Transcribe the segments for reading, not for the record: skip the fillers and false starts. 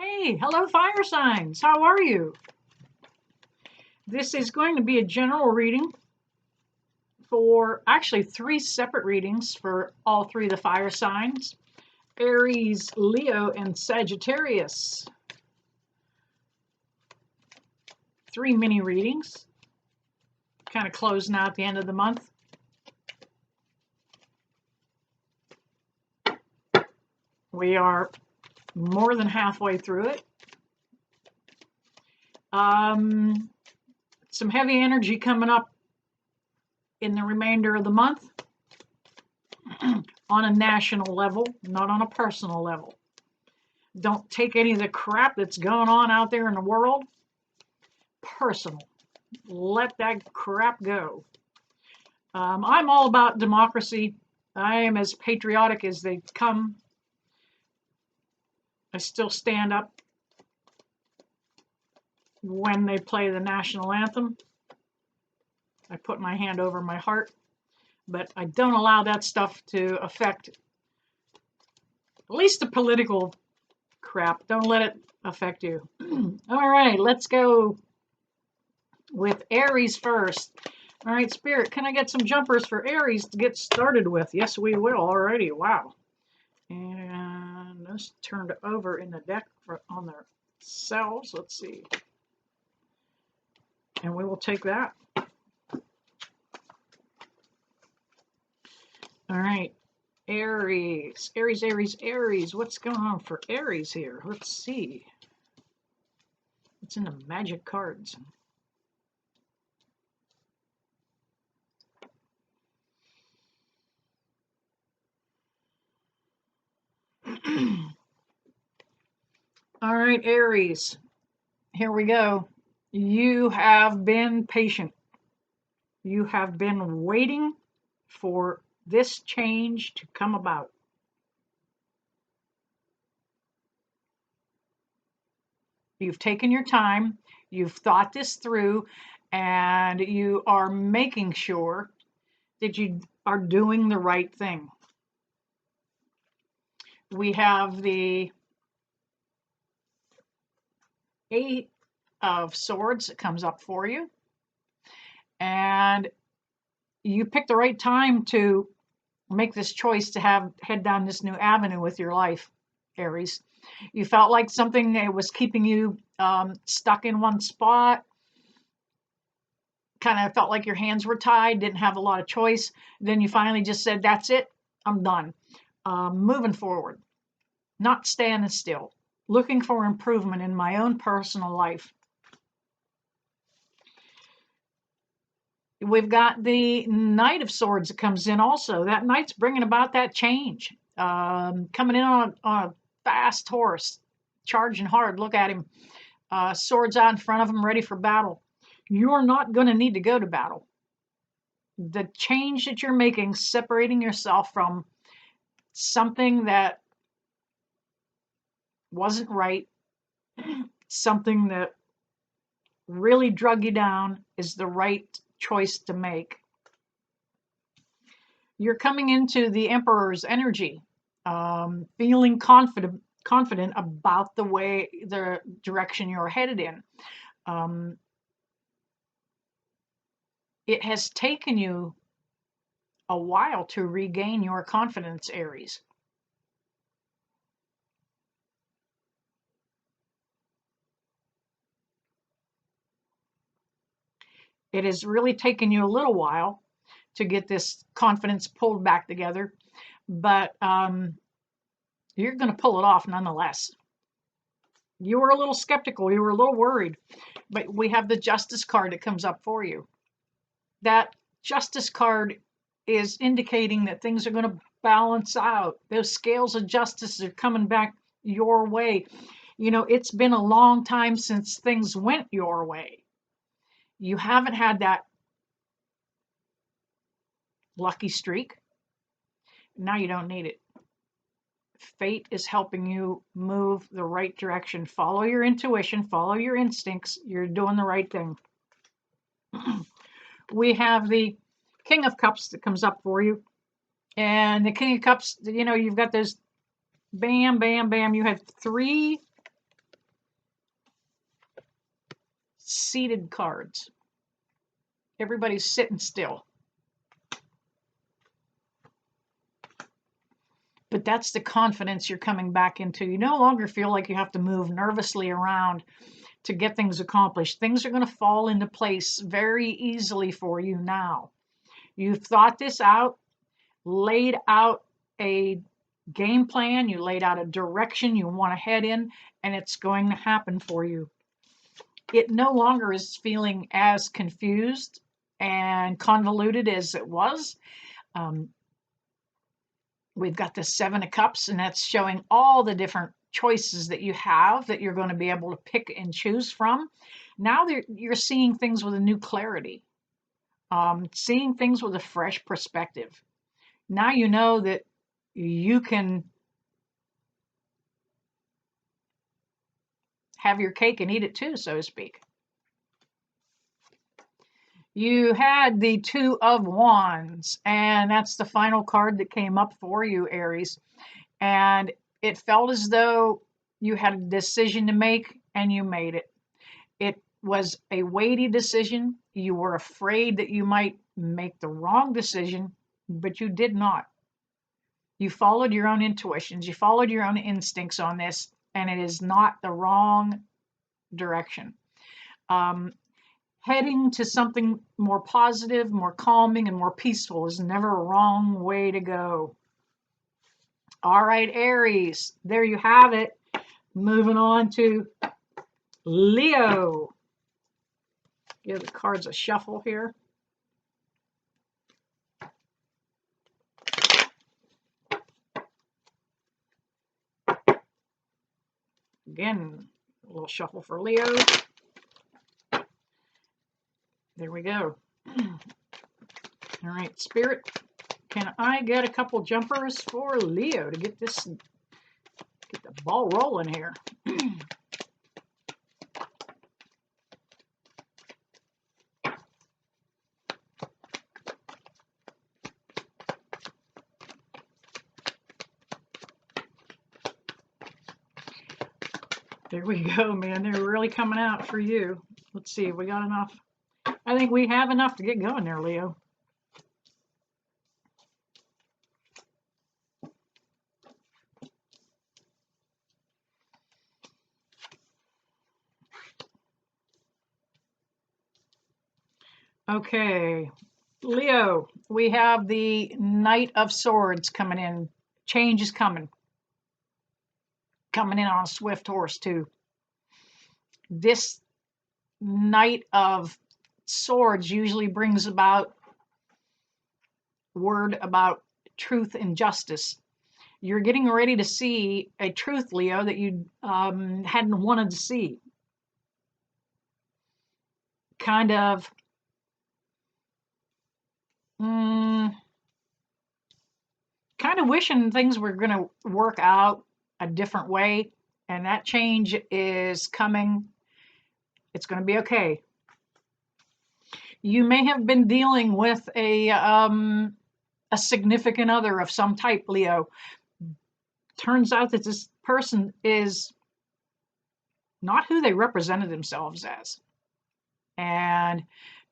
Hey, hello fire signs. How are you? This is going to be a general reading for actually 3 separate readings for all 3 of the fire signs: Aries, Leo, and Sagittarius. 3 mini readings, kind of closing out the end of the month. We are more than halfway through it. Some heavy energy coming up in the remainder of the month on a national level, not on a personal level. Don't take any of the crap that's going on out there in the world personal. Let that crap go. I'm all about democracy. I am as patriotic as they come. I still stand up when they play the national anthem. I put my hand over my heart, but I don't allow that stuff to affect, at least the political crap. Don't let it affect you. All right, let's go with Aries first. All right, Spirit, can I get some jumpers for Aries to get started with? Yes, we will already. Wow. And this turned over in the deck on their cells. Let's see. And we will take that. All right. Aries. Aries, Aries, Aries. What's going on for Aries here? Let's see. It's in the magic cards. All right, Aries. Here we go. You have been patient. You have been waiting for this change to come about. You've taken your time, you've thought this through, and you are making sure that you are doing the right thing. We have the 8 of Swords that comes up for you, and you picked the right time to make this choice to head down this new avenue with your life, Aries. You felt like something that was keeping you stuck in one spot. Kind of felt like your hands were tied, didn't have a lot of choice. Then you finally just said, that's it, I'm done. Moving forward, not standing still, looking for improvement in my own personal life. We've got the Knight of Swords that comes in also. That Knight's bringing about that change. Coming in on a fast horse, charging hard. Look at him. Swords out in front of him, ready for battle. You're not going to need to go to battle. The change that you're making, separating yourself from something that wasn't right, something that really drug you down, is the right choice to make. You're coming into the Emperor's energy, feeling confident about the direction you're headed in. It has taken you a while to regain your confidence, Aries. It has really taken you a little while to get this confidence pulled back together, but you're going to pull it off nonetheless. You were a little skeptical, you were a little worried, but we have the Justice card that comes up for you. That Justice card is indicating that things are going to balance out. Those scales of justice are coming back your way. You know, it's been a long time since things went your way. You haven't had that lucky streak. Now you don't need it. Fate is helping you move the right direction. Follow your intuition, follow your instincts. You're doing the right thing. We have the King of Cups that comes up for you. And the King of Cups, you know, you've got those bam, bam, bam. You have 3 seated cards. Everybody's sitting still. But that's the confidence you're coming back into. You no longer feel like you have to move nervously around to get things accomplished. Things are going to fall into place very easily for you now. You've thought this out, laid out a game plan, you laid out a direction you want to head in, and it's going to happen for you. It no longer is feeling as confused and convoluted as it was. We've got the Seven of Cups, and that's showing all the different choices that you have that you're going to be able to pick and choose from. Now you're seeing things with a new clarity, seeing things with a fresh perspective. Now you know that you can have your cake and eat it too, so to speak. You had the Two of Wands, and that's the final card that came up for you, Aries. And it felt as though you had a decision to make, and you made it. It was a weighty decision. You were afraid that you might make the wrong decision, but you did not. You followed your own intuitions. You followed your own instincts on this, and it is not the wrong direction. Heading to something more positive, more calming, and more peaceful is never a wrong way to go. All right, Aries, there you have it. Moving on to Leo. Give the cards a shuffle here. Again, a little shuffle for Leo. There we go. All right, Spirit, can I get a couple jumpers for Leo to get the ball rolling here? There we go, man. They're really coming out for you. Let's see if we got enough. I think we have enough to get going there, Leo. Okay, Leo, we have the Knight of Swords coming in. Change is coming. Coming in on a swift horse, too. This Knight of Swords usually brings about word about truth and justice. You're getting ready to see a truth, Leo, that you hadn't wanted to see. Kind of wishing things were going to work out a different way, and that change is coming. It's going to be okay. You may have been dealing with a significant other of some type, Leo. Turns out that this person is not who they represented themselves as. And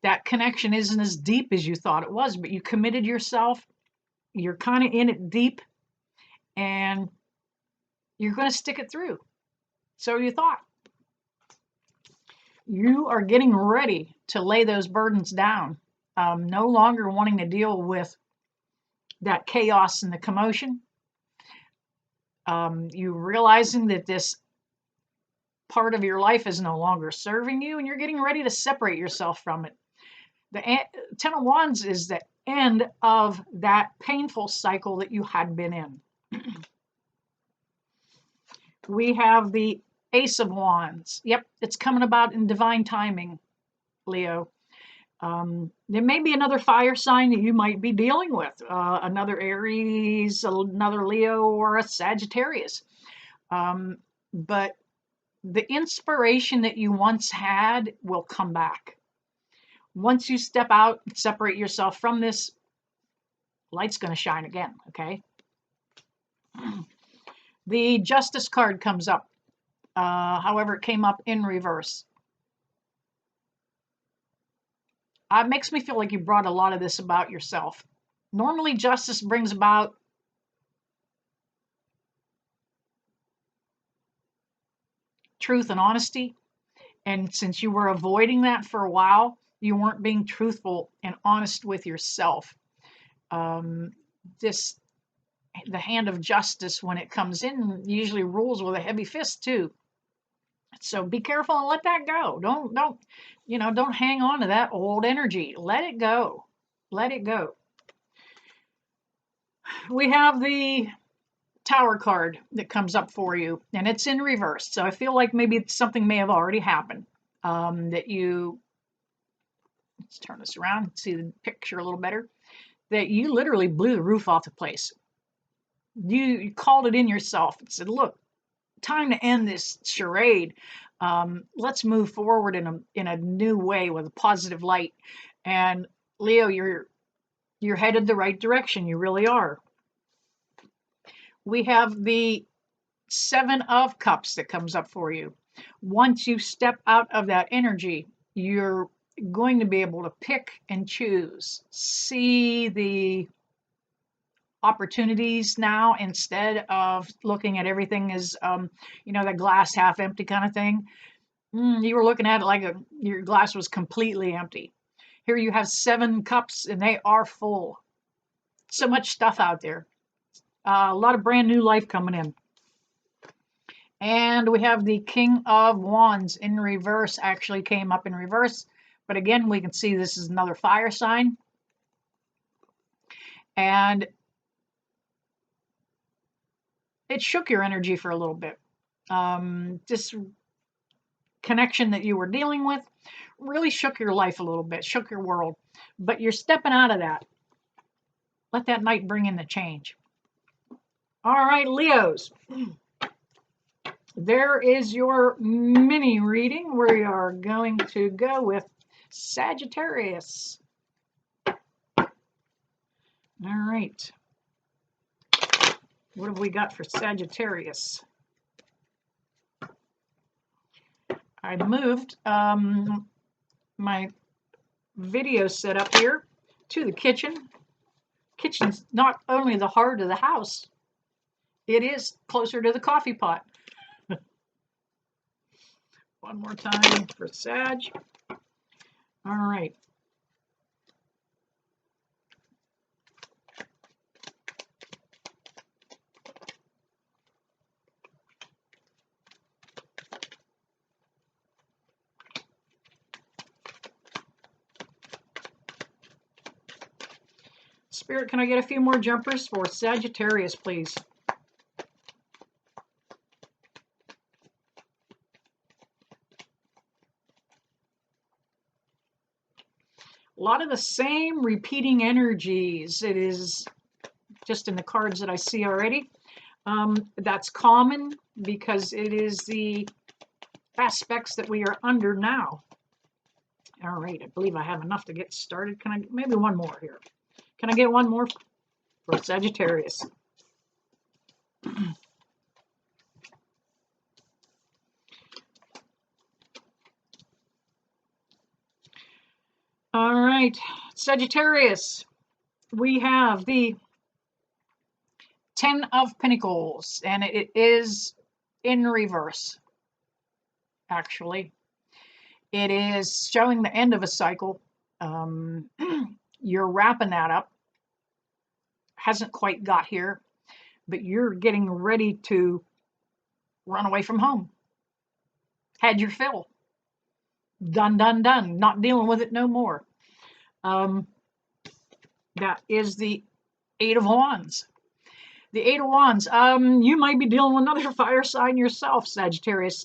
that connection isn't as deep as you thought it was, but you committed yourself. You're kind of in it deep, and you're going to stick it through. So you thought. You are getting ready to lay those burdens down. No longer wanting to deal with that chaos and the commotion. You realizing that this part of your life is no longer serving you, and you're getting ready to separate yourself from it. The Ten of Wands is the end of that painful cycle that you had been in. We have the Ace of Wands. Yep, it's coming about in divine timing, Leo. There may be another fire sign that you might be dealing with, another Aries, another Leo, or a Sagittarius. But the inspiration that you once had will come back. Once you step out and separate yourself from this, light's going to shine again, okay? The Justice card comes up. However, it came up in reverse. It makes me feel like you brought a lot of this about yourself. Normally, justice brings about truth and honesty. And since you were avoiding that for a while, you weren't being truthful and honest with yourself. Um, this the hand of justice, when it comes in, usually rules with a heavy fist too. So be careful and let that go. Don't hang on to that old energy. Let it go. Let it go. We have the Tower card that comes up for you, and it's in reverse. So I feel like maybe something may have already happened. Let's turn this around, see the picture a little better. That you literally blew the roof off the place. You called it in yourself and said, "Look, time to end this charade. Let's move forward in a new way with a positive light." And Leo, you're headed the right direction. You really are. We have the Seven of Cups that comes up for you. Once you step out of that energy, you're going to be able to pick and choose, see the opportunities now instead of looking at everything as the glass half empty kind of thing. You were looking at it like your glass was completely empty. Here you have 7 cups and they are full. So much stuff out there. A lot of brand new life coming in. And we have the King of Wands in reverse, actually came up in reverse. But again, we can see this is another fire sign. And it shook your energy for a little bit. This connection that you were dealing with really shook your life a little bit, shook your world. But you're stepping out of that. Let that night bring in the change. All right, Leos. There is your mini reading. We are going to go with Sagittarius. All right. What have we got for Sagittarius? I moved my video setup here to the kitchen. Kitchen's not only the heart of the house, it is closer to the coffee pot. One more time for Sag. All right. Spirit, can I get a few more jumpers for Sagittarius, please? A lot of the same repeating energies. It is just in the cards that I see already. That's common because it is the aspects that we are under now. All right, I believe I have enough to get started. Can I maybe one more here? Can I get one more for Sagittarius? All right, Sagittarius, we have the 10 of Pentacles, and it is in reverse, actually. It is showing the end of a cycle. You're wrapping that up. Hasn't quite got here, but you're getting ready to run away from home. Had your fill. Done, done, done. Not dealing with it no more. That is the 8 of Wands. The 8 of Wands. You might be dealing with another fire sign yourself, Sagittarius.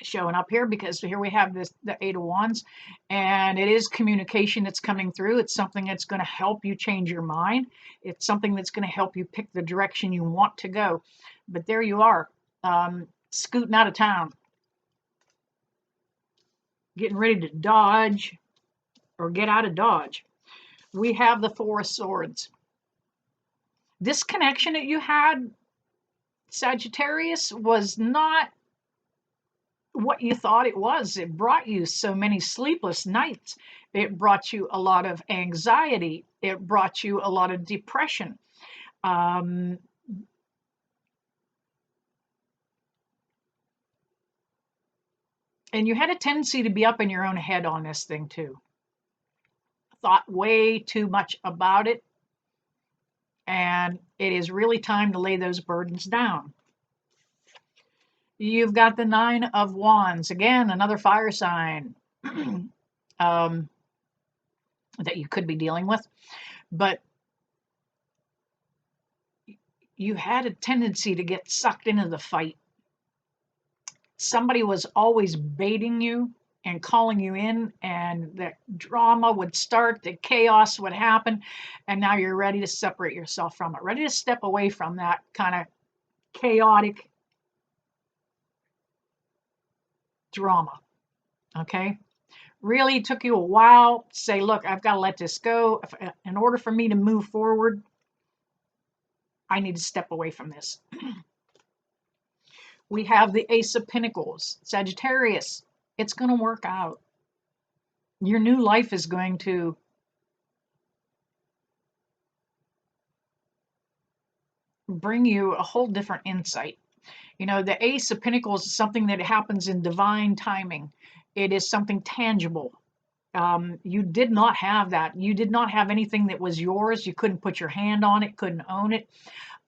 Showing up here because here we have the 8 of Wands, and it is communication that's coming through. It's something that's going to help you change your mind. It's something that's going to help you pick the direction you want to go. But there you are, scooting out of town, getting ready to dodge or get out of Dodge. We have the 4 of Swords. This connection that you had, Sagittarius, was not what you thought it was. It brought you so many sleepless nights. It brought you a lot of anxiety. It brought you a lot of depression. Um, and you had a tendency to be up in your own head on this thing too. Thought way too much about it. And it is really time to lay those burdens down. You've got the Nine of Wands. Again, another fire sign that you could be dealing with. But you had a tendency to get sucked into the fight. Somebody was always baiting you and calling you in, and the drama would start, the chaos would happen, and now you're ready to separate yourself from it, ready to step away from that kind of chaotic drama. Okay? Really took you a while to say, look, I've got to let this go. In order for me to move forward, I need to step away from this. We have the Ace of Pentacles, Sagittarius. It's going to work out. Your new life is going to bring you a whole different insight. You know, the Ace of Pentacles is something that happens in divine timing. It is something tangible. You did not have that. You did not have anything that was yours. You couldn't put your hand on it, couldn't own it.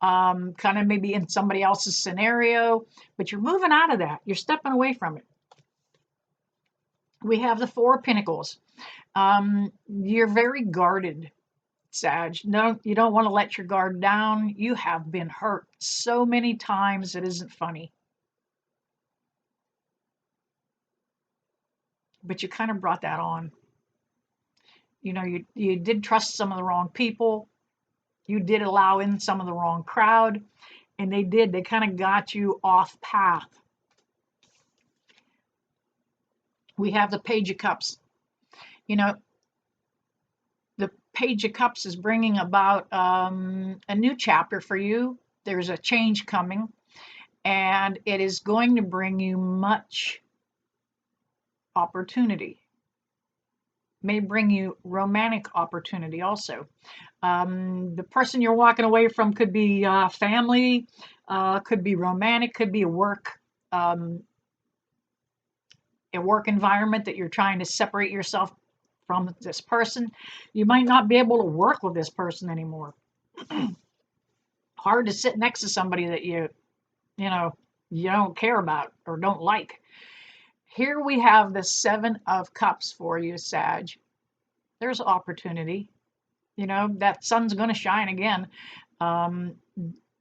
Kind of maybe in somebody else's scenario, but you're moving out of that. You're stepping away from it. We have the Four of Pentacles. You're very guarded, Sag. No, you don't want to let your guard down. You have been hurt so many times it isn't funny. But you kind of brought that on. You know, you did trust some of the wrong people. You did allow in some of the wrong crowd. And they kind of got you off path. We have the Page of Cups. You know, the Page of Cups is bringing about a new chapter for you. There's a change coming, and it is going to bring you much opportunity. May bring you romantic opportunity also. The person you're walking away from could be family, could be romantic, could be a work environment that you're trying to separate yourself from this person. You might not be able to work with this person anymore. Hard to sit next to somebody that you don't care about or don't like. Here we have the Seven of Cups for you, Sag. There's opportunity. You know, that sun's going to shine again.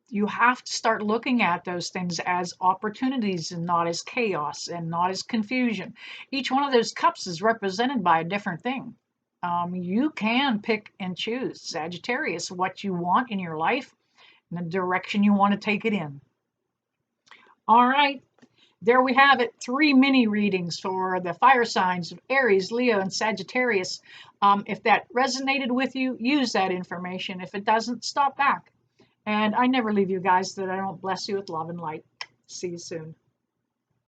You have to start looking at those things as opportunities and not as chaos and not as confusion. Each one of those cups is represented by a different thing. You can pick and choose, Sagittarius, what you want in your life and the direction you want to take it in. All right. There we have it, 3 mini readings for the fire signs of Aries, Leo, and Sagittarius. If that resonated with you, use that information. If it doesn't, stop back. And I never leave you guys that I don't bless you with love and light. See you soon.